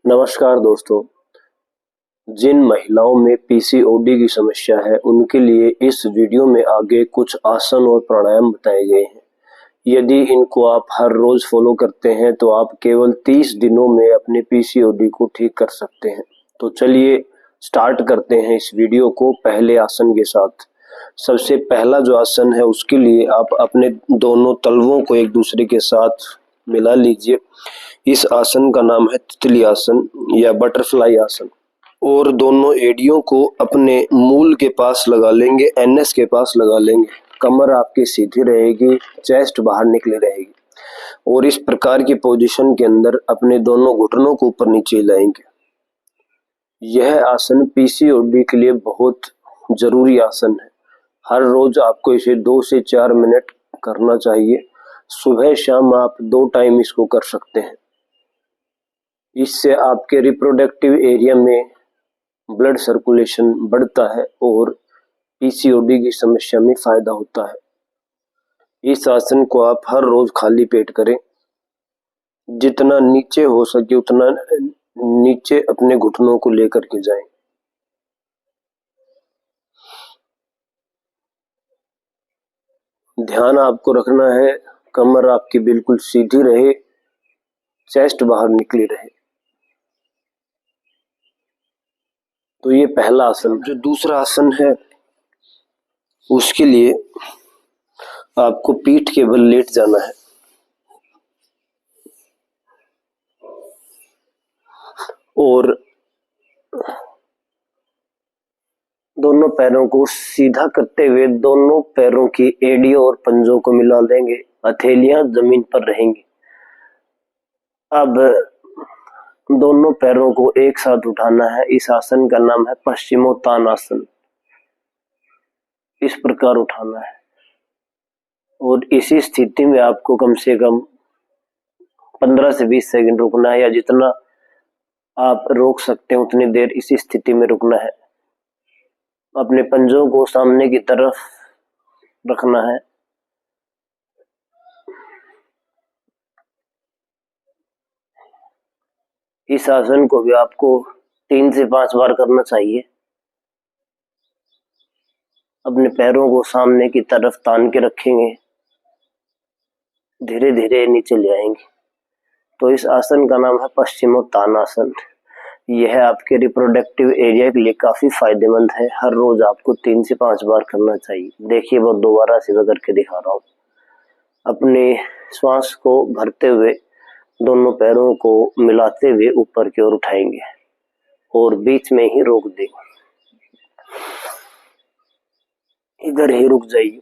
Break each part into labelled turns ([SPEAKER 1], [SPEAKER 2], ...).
[SPEAKER 1] नमस्कार दोस्तों। जिन महिलाओं में पीसीओडी की समस्या है उनके लिए इस वीडियो में आगे कुछ आसन और प्राणायाम बताए गए हैं। यदि इनको आप हर रोज फॉलो करते हैं तो आप केवल 30 दिनों में अपने पीसीओडी को ठीक कर सकते हैं। तो चलिए स्टार्ट करते हैं इस वीडियो को पहले आसन के साथ। सबसे पहला जो आसन है उसके लिए आप अपने दोनों तलवों को एक दूसरे के साथ मिला लीजिए। इस आसन का नाम है तितली आसन या बटरफ्लाई आसन। और दोनों एड़ियों को अपने मूल के पास लगा लेंगे, एनएस के पास लगा लेंगे। कमर आपकी सीधी रहेगी, चेस्ट बाहर निकली रहेगी और इस प्रकार की पोजीशन के अंदर अपने दोनों घुटनों को ऊपर नीचे लाएंगे। यह आसन पीसीओडी के लिए बहुत जरूरी आसन है। हर रोज आपको इसे 2 से 4 मिनट करना चाहिए। सुबह शाम आप 2 टाइम इसको कर सकते हैं। इससे आपके रिप्रोडक्टिव एरिया में ब्लड सर्कुलेशन बढ़ता है और पीसीओडी की समस्या में फायदा होता है। इस आसन को आप हर रोज खाली पेट करें। जितना नीचे हो सके उतना नीचे अपने घुटनों को लेकर के जाएं। ध्यान आपको रखना है कमर आपकी बिल्कुल सीधी रहे, चेस्ट बाहर निकली रहे। तो ये पहला आसन। जो दूसरा आसन है उसके लिए आपको पीठ के बल लेट जाना है और दोनों पैरों को सीधा करते हुए दोनों पैरों की एड़ियों और पंजों को मिला देंगे। हथेलियां जमीन पर रहेंगी। अब दोनों पैरों को एक साथ उठाना है। इस आसन का नाम है पश्चिमोत्तानासन। इस प्रकार उठाना है और इसी स्थिति में आपको कम से कम 15 से 20 सेकंड रुकना है, या जितना आप रोक सकते हैं उतनी देर इसी स्थिति में रुकना है। अपने पंजों को सामने की तरफ रखना है। इस आसन को भी आपको 3 से 5 बार करना चाहिए। अपने पैरों को सामने की तरफ तान के रखेंगे, धीरे धीरे नीचे ले आएंगे। तो इस आसन का नाम है पश्चिमोत्तानासन। यह आपके रिप्रोडक्टिव एरिया के लिए काफी फायदेमंद है। हर रोज आपको 3 से 5 बार करना चाहिए। देखिए वो दोबारा से करके दिखा रहा हूँ। अपने श्वास को भरते हुए दोनों पैरों को मिलाते हुए ऊपर की ओर उठाएंगे और बीच में ही रोक देंगे। इधर ही रुक जाइए।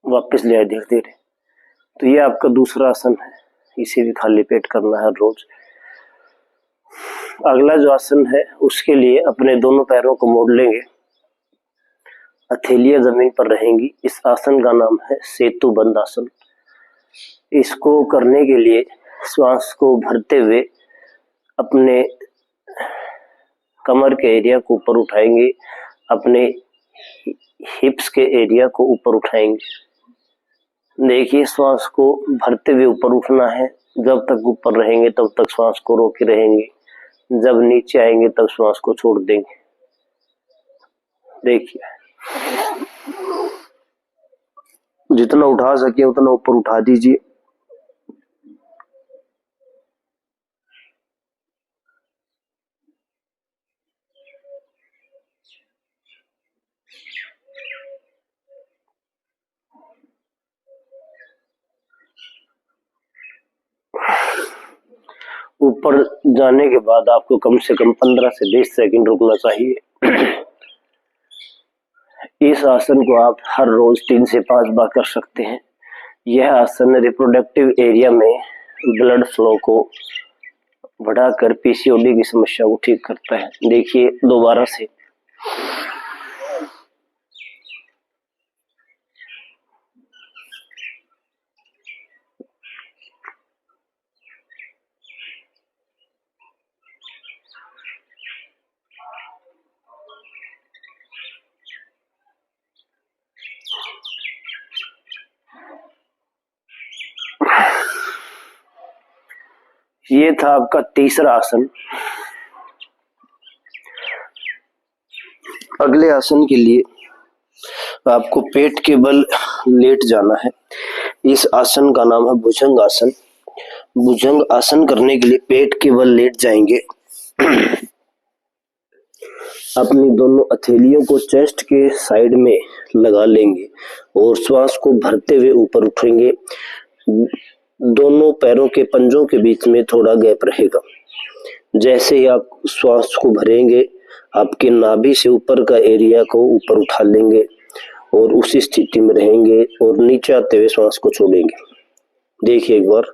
[SPEAKER 1] वापस ले आए धीरे धीरे। तो ये आपका दूसरा आसन है। इसे भी खाली पेट करना है रोज। अगला जो आसन है उसके लिए अपने दोनों पैरों को मोड़ लेंगे, हथेलियां जमीन पर रहेंगी। इस आसन का नाम है सेतु बंद आसन। इसको करने के लिए श्वास को भरते हुए अपने कमर के एरिया को ऊपर उठाएंगे, अपने हिप्स के एरिया को ऊपर उठाएंगे। देखिए श्वास को भरते हुए ऊपर उठना है। जब तक ऊपर रहेंगे तब तक श्वास को रोके रहेंगे। जब नीचे आएंगे तब श्वास को छोड़ देंगे। देखिए जितना उठा सके उतना ऊपर उठा दीजिए। ऊपर जाने के बाद आपको कम से कम 15 से 20 सेकंड रुकना चाहिए। इस आसन को आप हर रोज 3 से 5 बार कर सकते हैं। यह आसन रिप्रोडक्टिव एरिया में ब्लड फ्लो को बढ़ाकर पीसीओडी की समस्या को ठीक करता है। देखिए दोबारा से। ये था आपका तीसरा आसन। अगले आसन के लिए आपको पेट के बल लेट जाना है। इस आसन का नाम है भुजंग आसन। भुजंग आसन करने के लिए पेट के बल लेट जाएंगे। अपनी दोनों हथेलियों को चेस्ट के साइड में लगा लेंगे और श्वास को भरते हुए ऊपर उठेंगे। दोनों पैरों के पंजों के बीच में थोड़ा गैप रहेगा। जैसे ही आप श्वास को भरेंगे, आपके नाभि से ऊपर का एरिया को ऊपर उठा लेंगे और उसी स्थिति में रहेंगे और नीचे आते हुए श्वास को छोड़ेंगे। देखिए एक बार।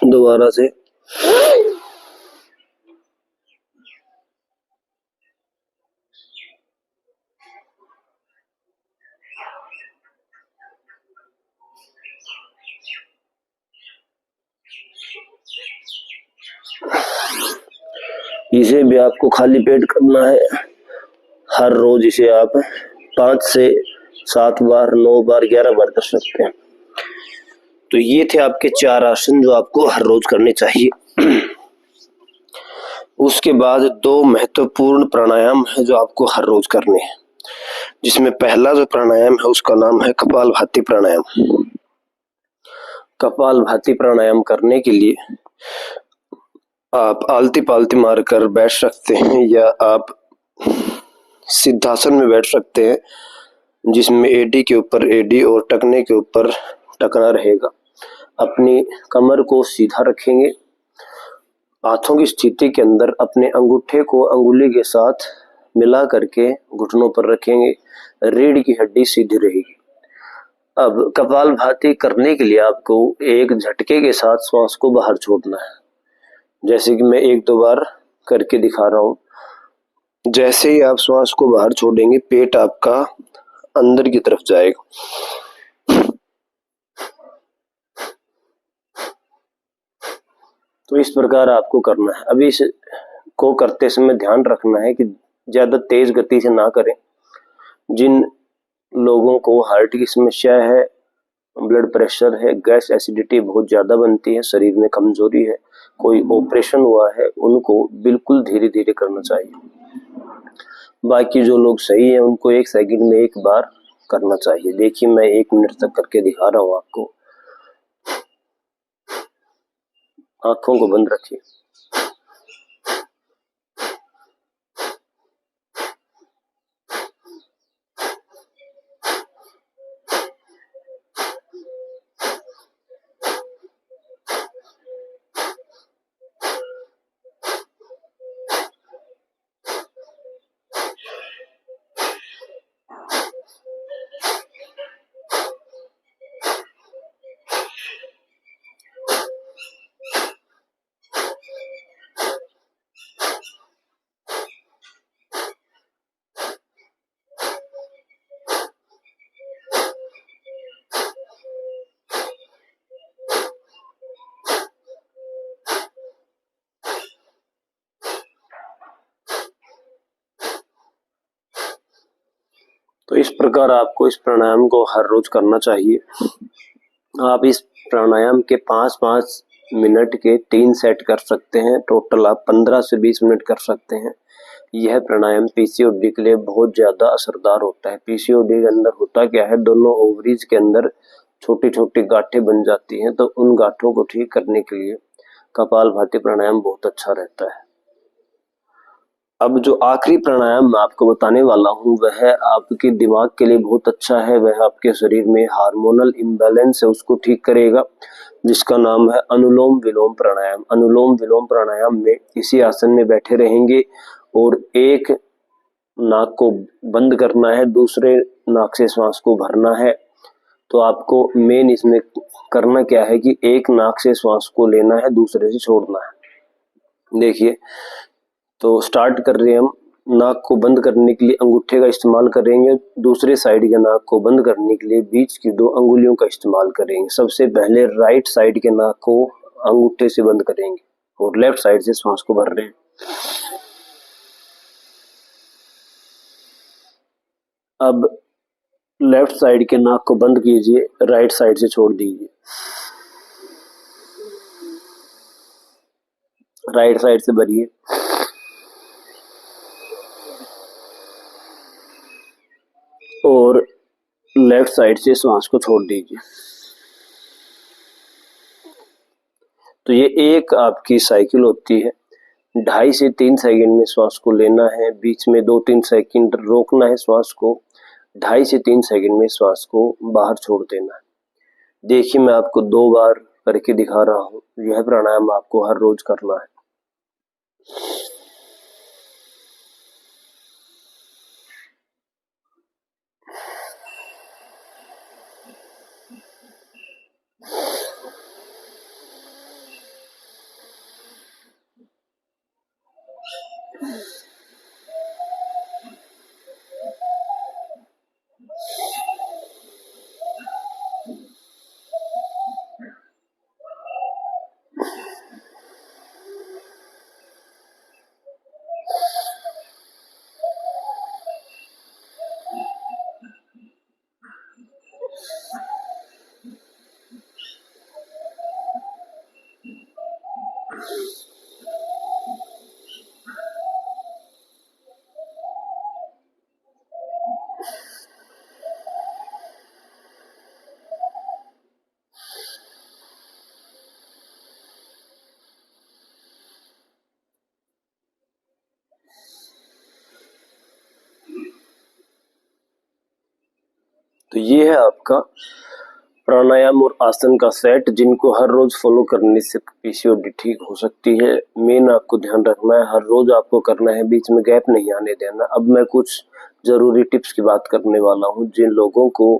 [SPEAKER 1] दोबारा से। इसे भी आपको खाली पेट करना है। हर रोज इसे आप 5 से 7 बार, 9 बार, 11 बार कर सकते हैं। तो ये थे आपके 4 आसन जो आपको हर रोज करने चाहिए। उसके बाद 2 महत्वपूर्ण प्राणायाम है जो आपको हर रोज करने हैं, जिसमें पहला जो प्राणायाम है उसका नाम है कपालभाति प्राणायाम। कपालभाति प्राणायाम करने के लिए आप आलती पालती मारकर बैठ सकते हैं या आप सिद्धासन में बैठ सकते हैं, जिसमें एडी के ऊपर एडी और टखने के ऊपर टखना रहेगा। अपनी कमर को सीधा रखेंगे। हाथों की स्थिति के अंदर अपने अंगूठे को अंगुली के साथ मिला करके घुटनों पर रखेंगे। रीढ़ की हड्डी सीधी रहेगी। अब कपालभाति करने के लिए आपको एक झटके के साथ श्वास को बाहर छोड़ना है, जैसे कि मैं 1-2 बार करके दिखा रहा हूं। जैसे ही आप श्वास को बाहर छोड़ेंगे, पेट आपका अंदर की तरफ जाएगा। तो इस प्रकार आपको करना है। अभी इस को करते समय ध्यान रखना है कि ज्यादा तेज गति से ना करें। जिन लोगों को हार्ट की समस्या है, ब्लड प्रेशर है, गैस एसिडिटी बहुत ज्यादा बनती है, शरीर में कमजोरी है, कोई ऑपरेशन हुआ है, उनको बिल्कुल धीरे धीरे करना चाहिए। बाकी जो लोग सही है उनको 1 सेकंड में 1 बार करना चाहिए। देखिए मैं 1 मिनट तक करके दिखा रहा हूं आपको। आंखों को बंद रखिए। तो इस प्रकार आपको इस प्राणायाम को हर रोज करना चाहिए। आप इस प्राणायाम के 5-5 मिनट के 3 सेट कर सकते हैं। टोटल आप 15 से 20 मिनट कर सकते हैं। यह प्राणायाम पीसीओडी के लिए बहुत ज्यादा असरदार होता है। पीसीओडी के अंदर होता क्या है, दोनों ओवरीज के अंदर छोटी छोटी गांठें बन जाती हैं, तो उन गांठों को ठीक करने के लिए कपालभाति प्राणायाम बहुत अच्छा रहता है। अब जो आखिरी प्राणायाम मैं आपको बताने वाला हूँ वह आपके दिमाग के लिए बहुत अच्छा है। वह आपके शरीर में हार्मोनल इम्बैलेंस है उसको ठीक करेगा, जिसका नाम है अनुलोम विलोम प्राणायाम। अनुलोम विलोम प्राणायाम में इसी आसन में बैठे रहेंगे और एक नाक को बंद करना है, दूसरे नाक से श्वास को भरना है। तो आपको मेन इसमें करना क्या है कि एक नाक से श्वास को लेना है, दूसरे से छोड़ना है। देखिए तो स्टार्ट कर रहे हैं हम। नाक को बंद करने के लिए अंगूठे का इस्तेमाल करेंगे, दूसरे साइड के नाक को बंद करने के लिए बीच की 2 अंगुलियों का इस्तेमाल करेंगे। सबसे पहले राइट साइड के नाक को अंगूठे से बंद करेंगे और लेफ्ट साइड से सांस को भर रहे हैं। अब लेफ्ट साइड के नाक को बंद कीजिए, राइट साइड से छोड़ दीजिए। राइट साइड से भरिए और लेफ्ट साइड से श्वास को छोड़ दीजिए। तो ये एक आपकी साइकिल होती है। 2.5 से 3 सेकंड में श्वास को लेना है, बीच में 2-3 सेकंड रोकना है श्वास को, 2.5 से 3 सेकंड में श्वास को बाहर छोड़ देना है। देखिए मैं आपको 2 बार करके दिखा रहा हूँ। यह प्राणायाम आपको हर रोज करना है। तो ये है आपका प्राणायाम और आसन का सेट, जिनको हर रोज फॉलो करने से पीसीओडी ठीक हो सकती है। मेन आपको ध्यान रखना है, हर रोज आपको करना है, बीच में गैप नहीं आने देना। अब मैं कुछ जरूरी टिप्स की बात करने वाला हूँ। जिन लोगों को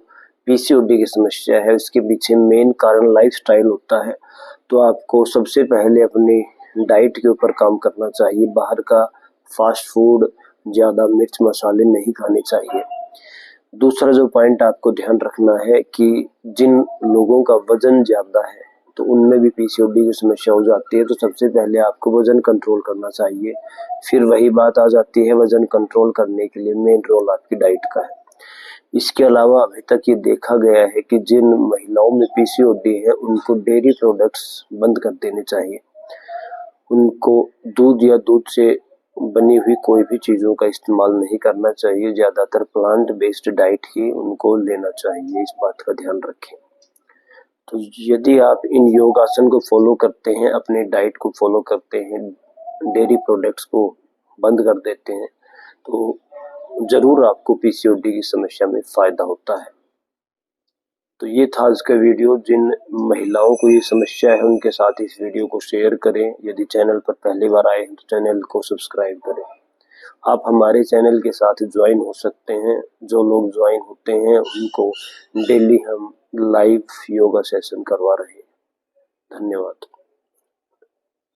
[SPEAKER 1] पीसीओडी की समस्या है, उसके पीछे मेन कारण लाइफस्टाइल होता है। तो आपको सबसे पहले अपनी डाइट के ऊपर काम करना चाहिए। बाहर का फास्ट फूड, ज्यादा मिर्च मसाले नहीं खाने चाहिए। दूसरा जो पॉइंट आपको ध्यान रखना है कि जिन लोगों का वजन ज्यादा है तो उनमें भी पीसीओडी की समस्या हो जाती है। तो सबसे पहले आपको वजन कंट्रोल करना चाहिए। फिर वही बात आ जाती है, वजन कंट्रोल करने के लिए मेन रोल आपकी डाइट का है। इसके अलावा अभी तक ये देखा गया है कि जिन महिलाओं में पीसीओडी है उनको डेयरी प्रोडक्ट्स बंद कर देने चाहिए। उनको दूध या दूध से बनी हुई कोई भी चीजों का इस्तेमाल नहीं करना चाहिए। ज्यादातर प्लांट बेस्ड डाइट ही उनको लेना चाहिए। इस बात का ध्यान रखें। तो यदि आप इन योगासन को फॉलो करते हैं, अपने डाइट को फॉलो करते हैं, डेयरी प्रोडक्ट्स को बंद कर देते हैं, तो जरूर आपको पीसीओडी की समस्या में फायदा होता है। तो ये था आज का वीडियो। जिन महिलाओं को ये समस्या है उनके साथ इस वीडियो को शेयर करें। यदि चैनल पर पहली बार आए हैं तो चैनल को सब्सक्राइब करें। आप हमारे चैनल के साथ ज्वाइन हो सकते हैं। जो लोग ज्वाइन होते हैं उनको डेली हम लाइव योगा सेशन करवा रहे हैं। धन्यवाद।